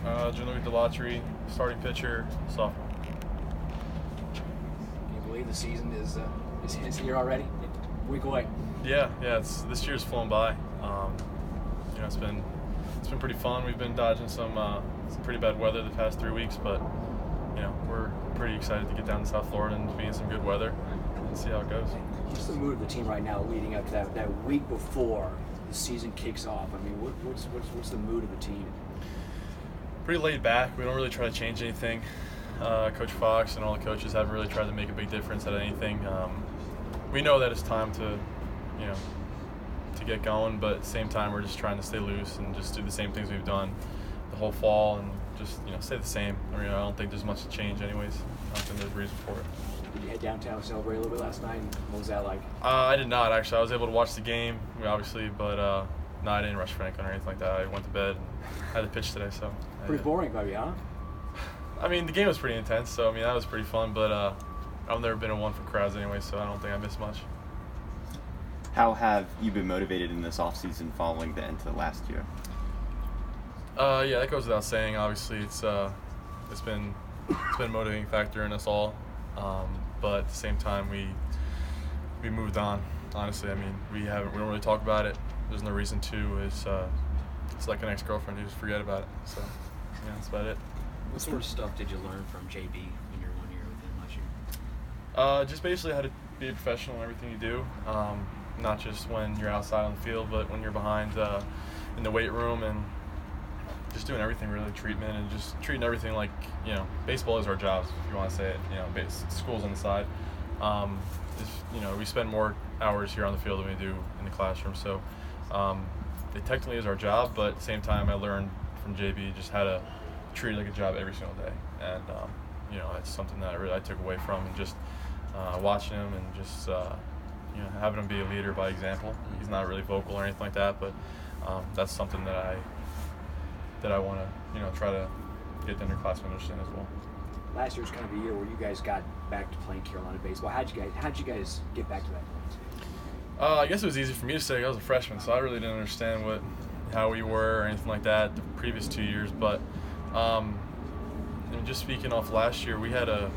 Gianluca Dalatri, starting pitcher, sophomore. Can you believe the season is here already? A week away. Yeah. This year's flown by. It's been pretty fun. We've been dodging some pretty bad weather the past 3 weeks, but we're pretty excited to get down to South Florida and to be in some good weather and see how it goes. What's the mood of the team right now, leading up to that week before the season kicks off? I mean, what's the mood of the team? Pretty laid back. We don't really try to change anything. Coach Fox and all the coaches haven't really tried to make a big difference at anything. We know that it's time to get going, but at the same time, we're just trying to stay loose and just do the same things we've done the whole fall and just stay the same. I mean, I don't think there's much to change, anyways. I don't think there's a reason for it. Did you head downtown and celebrate a little bit last night? What was that like? I did not, actually. I was able to watch the game, obviously, but no, I didn't rush Franklin or anything like that. I went to bed and had to pitch today, so. Pretty boring, maybe, huh? I mean, the game was pretty intense, so that was pretty fun, but I've never been a one for crowds anyway, so I don't think I missed much. How have you been motivated in this offseason following the end of last year? Yeah, that goes without saying. Obviously, it's been a motivating factor in us all, but at the same time, we moved on. Honestly, I mean, we don't really talk about it. There's no reason to. It's like an ex-girlfriend. You just forget about it. So, that's about it. What sort of stuff did you learn from JB in your 1 year with him last year? Just basically how to be a professional in everything you do. Not just when you're outside on the field, but when you're behind in the weight room and just doing everything really, treatment and just treating everything like, baseball is our jobs, if you want to say it, school's on the side. We spend more hours here on the field than we do in the classroom, so it technically is our job, but at the same time I learned from JB just how to treat it like a job every single day, and it's something that I took away from, and just watching him and just having him be a leader by example. He's not really vocal or anything like that, but that's something that I want to try to get the underclassmen understand as well. Last year was kind of a year where you guys got back to playing Carolina baseball. How'd you guys get back to that point? I guess it was easy for me to say. I was a freshman, so I really didn't understand how we were or anything like that the previous 2 years. But just speaking off last year, we had a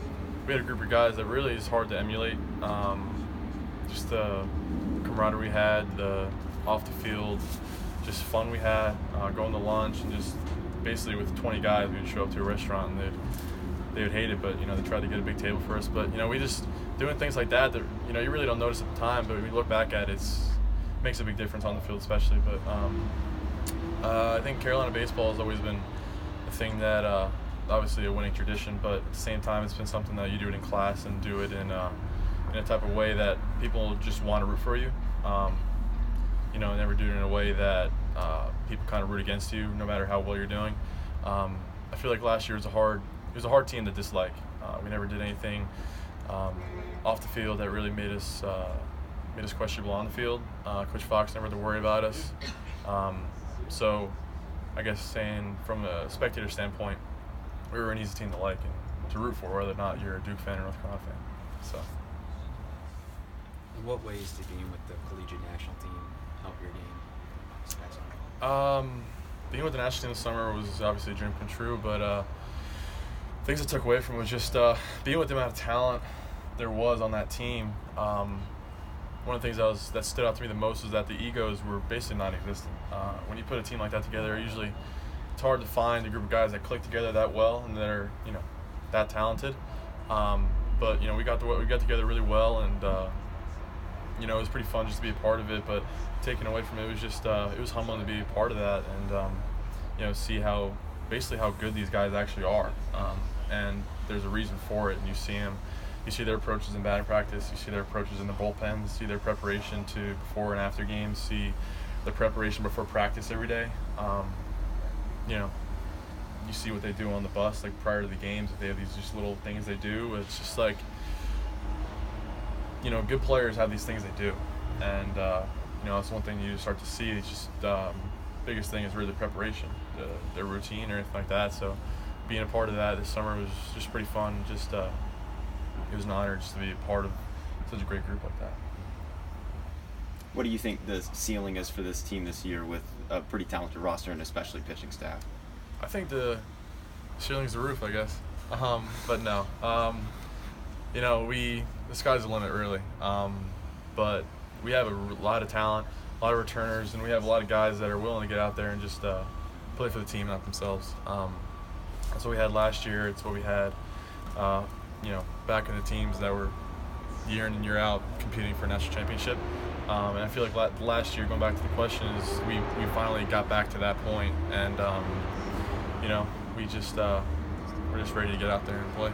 group of guys that really is hard to emulate. Just the camaraderie we had, the off the field, just fun we had, going to lunch, and just basically with 20 guys, we'd show up to a restaurant and they would hate it, but they tried to get a big table for us. But we just doing things like that you really don't notice at the time, but when you look back at it, it makes a big difference on the field, especially. But I think Carolina baseball has always been a thing that obviously a winning tradition, but at the same time, it's been something that you do it in class and do it in a type of way that people just want to root for you. Never do it in a way that people kind of root against you, no matter how well you're doing. I feel like last year was a hard team to dislike. We never did anything off the field that really made us questionable on the field. Coach Fox never had to worry about us. So I guess saying from a spectator standpoint, we were an easy team to like and to root for, whether or not you're a Duke fan or North Carolina fan. So. In what ways did being with the collegiate national team help your game this past summer? Being with the national team this summer was obviously a dream come true, but things I took away from it was just being with the amount of talent there was on that team. One of the things that stood out to me the most was that the egos were basically non-existent. When you put a team like that together, usually it's hard to find a group of guys that click together that well and that are that talented. But we got together really well, and it was pretty fun just to be a part of it. But taken away from it, it was just it was humbling to be a part of that, and see how good these guys actually are. And there's a reason for it, and you see their approaches in batting practice, you see their approaches in the bullpen, you see their preparation to before and after games, see the preparation before practice every day. You see what they do on the bus, like prior to the games. They have these just little things they do. It's just like, good players have these things they do, and that's one thing you start to see. It's just biggest thing is really the preparation, their routine or anything like that. So being a part of that this summer was just pretty fun. Just it was an honor just to be a part of such a great group like that. What do you think the ceiling is for this team this year with a pretty talented roster and especially pitching staff? I think the ceiling's the roof, I guess. But no, you know, the sky's the limit, really. But we have a lot of talent, a lot of returners, and we have a lot of guys that are willing to get out there and just play for the team, not themselves. That's what we had last year. It's what we had, you know, back in the teams that were year in and year out competing for a national championship. And I feel like last year, going back to the question, is we finally got back to that point, and you know, we're just ready to get out there and play.